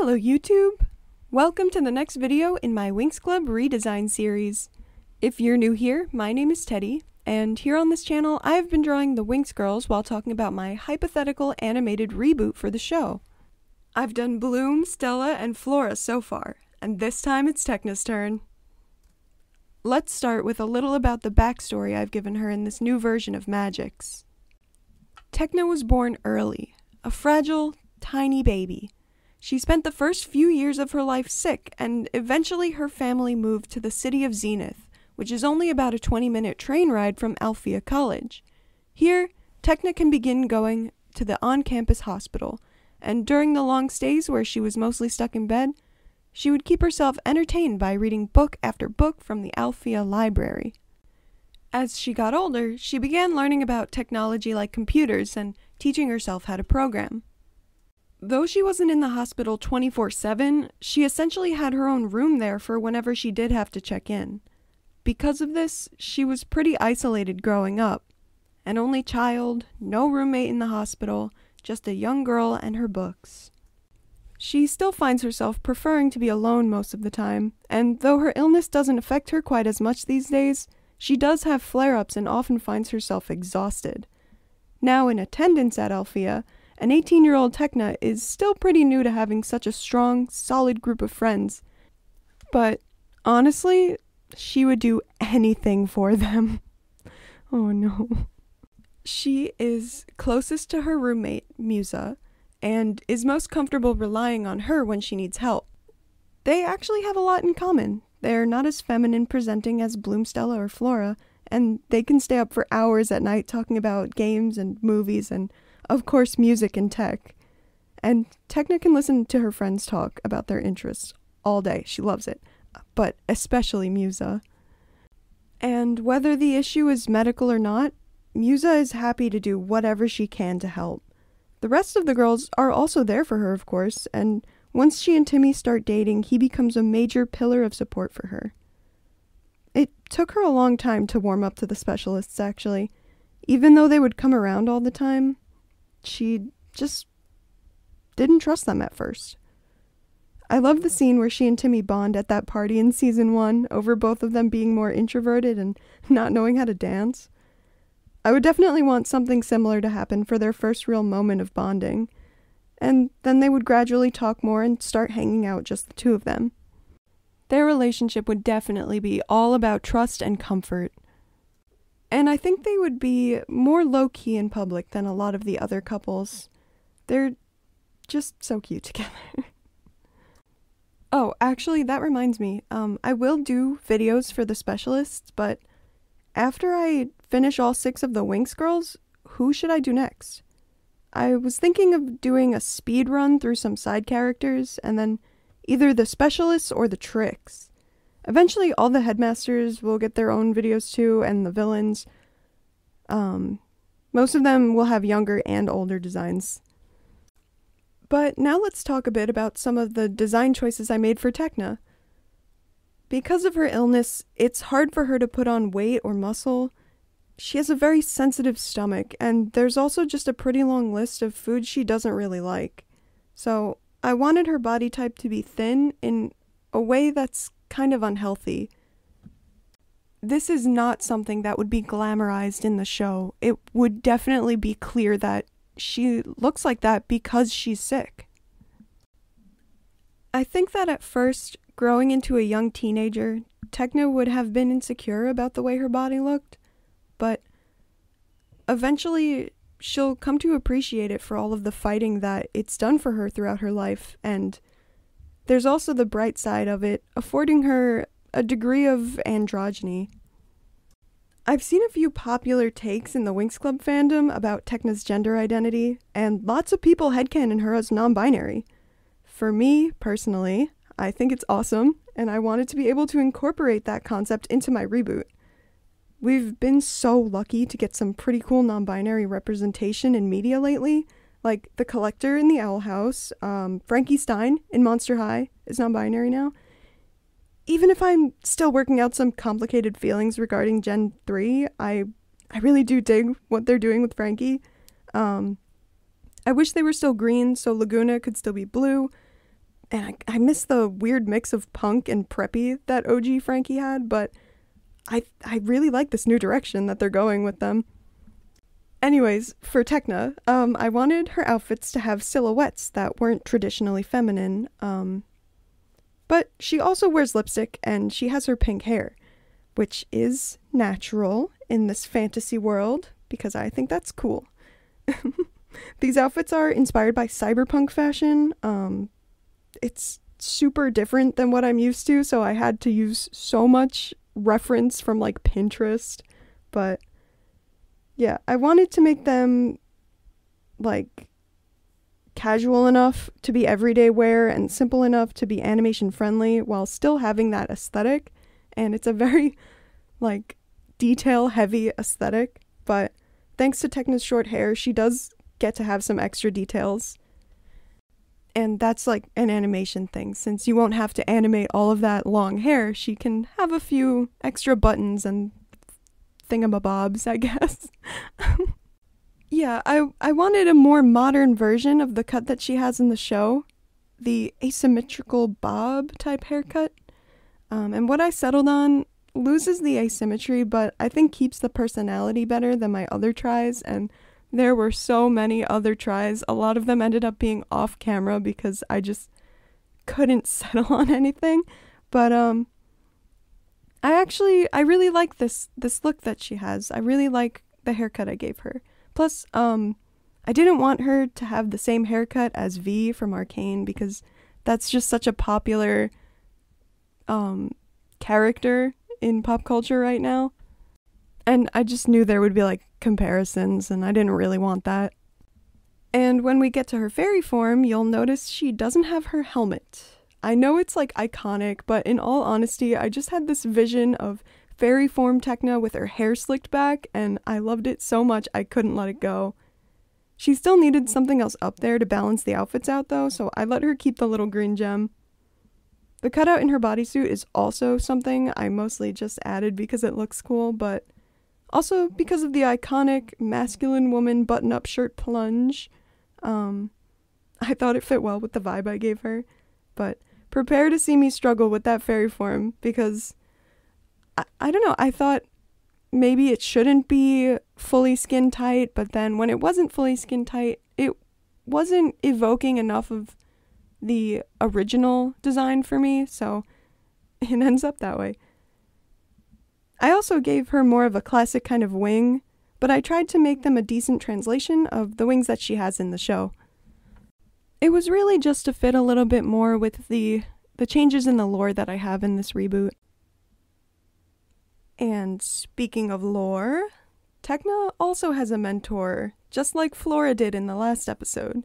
Hello YouTube! Welcome to the next video in my Winx Club redesign series. If you're new here, my name is Teddy, and here on this channel I have been drawing the Winx girls while talking about my hypothetical animated reboot for the show. I've done Bloom, Stella, and Flora so far, and this time it's Tecna's turn. Let's start with a little about the backstory I've given her in this new version of Magix. Tecna was born early, a fragile, tiny baby. She spent the first few years of her life sick, and eventually her family moved to the city of Zenith, which is only about a 20-minute train ride from Alfea College. Here, Tecna can begin going to the on-campus hospital, and during the long stays where she was mostly stuck in bed, she would keep herself entertained by reading book after book from the Alfea library. As she got older, she began learning about technology like computers and teaching herself how to program. Though she wasn't in the hospital 24/7, she essentially had her own room there for whenever she did have to check in. Because of this, she was pretty isolated growing up. An only child, no roommate in the hospital, just a young girl and her books. She still finds herself preferring to be alone most of the time, and though her illness doesn't affect her quite as much these days, she does have flare-ups and often finds herself exhausted. Now in attendance at Alfea, an 18-year-old Tecna is still pretty new to having such a strong, solid group of friends. But honestly, she would do anything for them. Oh no. She is closest to her roommate, Musa, and is most comfortable relying on her when she needs help. They actually have a lot in common. They're not as feminine presenting as Bloom, Stella, or Flora, and they can stay up for hours at night talking about games and movies and, of course, music and tech. And Tecna can listen to her friends talk about their interests all day. She loves it. But especially Musa. And whether the issue is medical or not, Musa is happy to do whatever she can to help. The rest of the girls are also there for her, of course, and once she and Timmy start dating, he becomes a major pillar of support for her. It took her a long time to warm up to the specialists, actually. Even though they would come around all the time, she just didn't trust them at first. I love the scene where she and Timmy bond at that party in season 1 over both of them being more introverted and not knowing how to dance. I would definitely want something similar to happen for their first real moment of bonding, and then they would gradually talk more and start hanging out just the two of them. Their relationship would definitely be all about trust and comfort. And I think they would be more low-key in public than a lot of the other couples. They're just so cute together. Oh, actually, that reminds me. I will do videos for the specialists, but after I finish all 6 of the Winx girls, who should I do next? I was thinking of doing a speed run through some side characters, and then either the specialists or the tricks. Eventually, all the headmasters will get their own videos too, and the villains. Most of them will have younger and older designs. But now let's talk a bit about some of the design choices I made for Tecna. Because of her illness, it's hard for her to put on weight or muscle. She has a very sensitive stomach, and there's also just a pretty long list of foods she doesn't really like. So I wanted her body type to be thin in a way that's kind of unhealthy. This is not something that would be glamorized in the show. It would definitely be clear that she looks like that because she's sick. I think that at first, growing into a young teenager, Tecna would have been insecure about the way her body looked, but eventually she'll come to appreciate it for all of the fighting that it's done for her throughout her life, and there's also the bright side of it, affording her a degree of androgyny. I've seen a few popular takes in the Winx Club fandom about Tecna's gender identity, and lots of people headcanon her as non-binary. For me, personally, I think it's awesome, and I wanted to be able to incorporate that concept into my reboot. We've been so lucky to get some pretty cool non-binary representation in media lately, like the Collector in the Owl House, Frankie Stein in Monster High is non-binary now. Even if I'm still working out some complicated feelings regarding Gen 3, I really do dig what they're doing with Frankie. I wish they were still green so Laguna could still be blue, And I miss the weird mix of punk and preppy that OG Frankie had, but I really like this new direction that they're going with them. Anyways, for Tecna, I wanted her outfits to have silhouettes that weren't traditionally feminine, but she also wears lipstick and she has her pink hair, which is natural in this fantasy world because I think that's cool. These outfits are inspired by cyberpunk fashion. It's super different than what I'm used to, so I had to use so much reference from like Pinterest, but yeah, I wanted to make them like casual enough to be everyday wear and simple enough to be animation friendly while still having that aesthetic, and it's a very like detail heavy aesthetic, but thanks to Tecna's short hair, she does get to have some extra details. And that's like an animation thing. Since you won't have to animate all of that long hair, she can have a few extra buttons and thingamabobs, I guess. Yeah, I wanted a more modern version of the cut that she has in the show. The asymmetrical bob type haircut. And what I settled on loses the asymmetry, but I think keeps the personality better than my other tries, and there were so many other tries. A lot of them ended up being off camera because I just couldn't settle on anything. But I really like this look that she has. I really like the haircut I gave her. Plus, I didn't want her to have the same haircut as V from Arcane because that's just such a popular character in pop culture right now. And I just knew there would be like comparisons, and I didn't really want that. And when we get to her fairy form, you'll notice she doesn't have her helmet. I know it's like iconic, but in all honesty, I just had this vision of fairy form Tecna with her hair slicked back, and I loved it so much I couldn't let it go. She still needed something else up there to balance the outfits out though, so I let her keep the little green gem. The cutout in her bodysuit is also something I mostly just added because it looks cool, but also because of the iconic masculine woman button-up shirt plunge. I thought it fit well with the vibe I gave her, but prepare to see me struggle with that fairy form because I don't know, I thought maybe it shouldn't be fully skin tight, but then when it wasn't fully skin tight, it wasn't evoking enough of the original design for me, so it ends up that way. I also gave her more of a classic kind of wing, but I tried to make them a decent translation of the wings that she has in the show. It was really just to fit a little bit more with the changes in the lore that I have in this reboot. And speaking of lore, Tecna also has a mentor, just like Flora did in the last episode.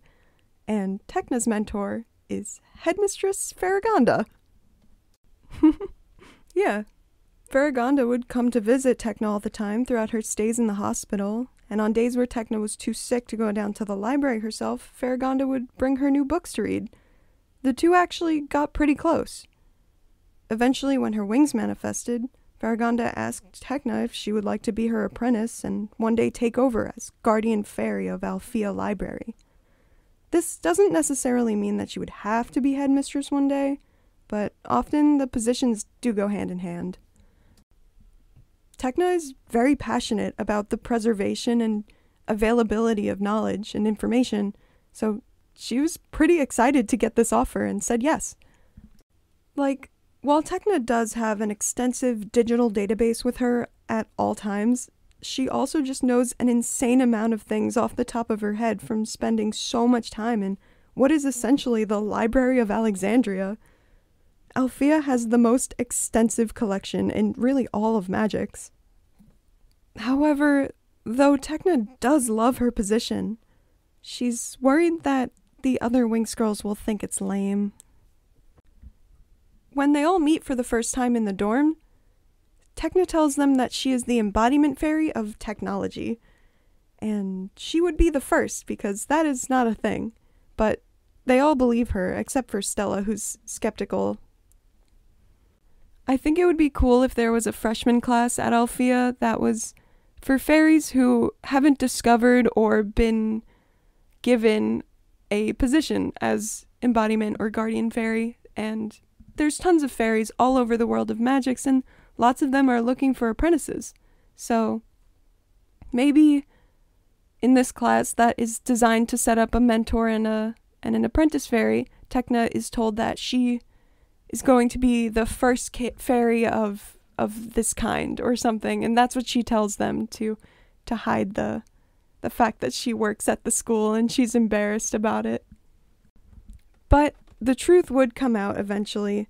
And Tecna's mentor is Headmistress Farragonda. Yeah. Farragonda would come to visit Tecna all the time throughout her stays in the hospital, and on days where Tecna was too sick to go down to the library herself, Farragonda would bring her new books to read. The two actually got pretty close. Eventually, when her wings manifested, Farragonda asked Tecna if she would like to be her apprentice and one day take over as guardian fairy of Alfea Library. This doesn't necessarily mean that she would have to be headmistress one day, but often the positions do go hand in hand. Tecna is very passionate about the preservation and availability of knowledge and information, so she was pretty excited to get this offer and said yes. Like, while Tecna does have an extensive digital database with her at all times, she also just knows an insane amount of things off the top of her head from spending so much time in what is essentially the Library of Alexandria. Alfea has the most extensive collection in really all of Magic's. However, though Tecna does love her position, she's worried that the other Winx girls will think it's lame. When they all meet for the first time in the dorm, Tecna tells them that she is the embodiment fairy of technology, and she would be the first because that is not a thing, but they all believe her except for Stella, who's skeptical. I think it would be cool if there was a freshman class at Alfea that was for fairies who haven't discovered or been given a position as embodiment or guardian fairy, and there's tons of fairies all over the world of magics, and lots of them are looking for apprentices. So maybe in this class that is designed to set up a mentor and an apprentice fairy, Tecna is told that she is going to be the first fairy of this kind or something, and that's what she tells them to hide the fact that she works at the school and she's embarrassed about it. But the truth would come out eventually.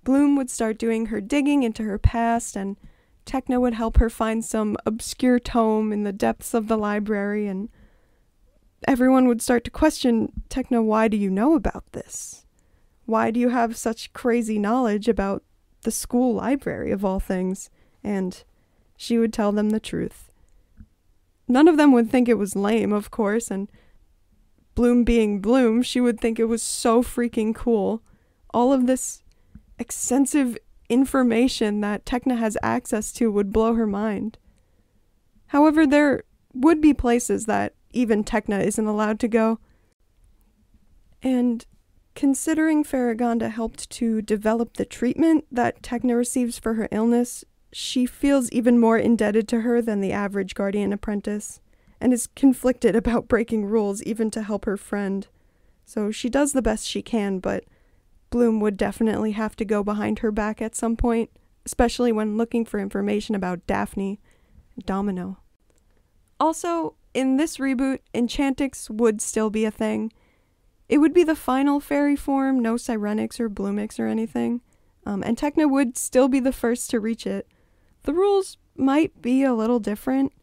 Bloom would start doing her digging into her past, and Tecna would help her find some obscure tome in the depths of the library, and everyone would start to question, Tecna, why do you know about this? Why do you have such crazy knowledge about the school library of all things? And she would tell them the truth. None of them would think it was lame, of course, and Bloom being Bloom, she would think it was so freaking cool. All of this extensive information that Tecna has access to would blow her mind. However, there would be places that even Tecna isn't allowed to go. And considering Faragonda helped to develop the treatment that Tecna receives for her illness, she feels even more indebted to her than the average guardian apprentice, and is conflicted about breaking rules even to help her friend. So she does the best she can, but Bloom would definitely have to go behind her back at some point, especially when looking for information about Daphne and Domino. Also, in this reboot, Enchantix would still be a thing. It would be the final fairy form, no Sirenix or Bloomix or anything, and Tecna would still be the first to reach it. The rules might be a little different,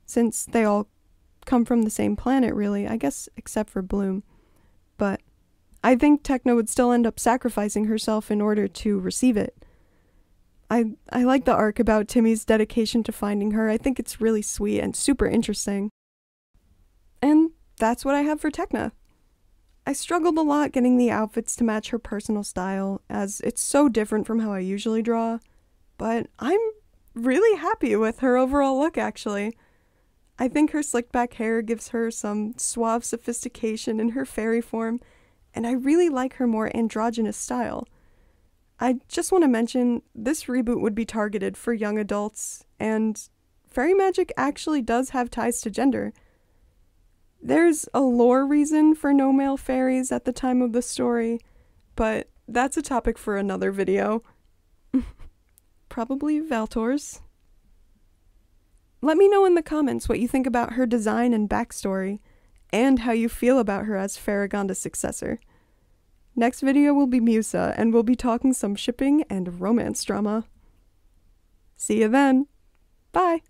since they all come from the same planet, really, I guess except for Bloom. But I think Tecna would still end up sacrificing herself in order to receive it. I like the arc about Timmy's dedication to finding her. I think it's really sweet and super interesting. And that's what I have for Tecna. I struggled a lot getting the outfits to match her personal style, as it's so different from how I usually draw, but I'm really happy with her overall look, actually. I think her slicked back hair gives her some suave sophistication in her fairy form, and I really like her more androgynous style. I just want to mention, this reboot would be targeted for young adults, and fairy magic actually does have ties to gender. There's a lore reason for no male fairies at the time of the story, but that's a topic for another video. Probably Valtor's. Let me know in the comments what you think about her design and backstory, and how you feel about her as Faragonda's successor. Next video will be Musa, and we'll be talking some shipping and romance drama. See you then. Bye!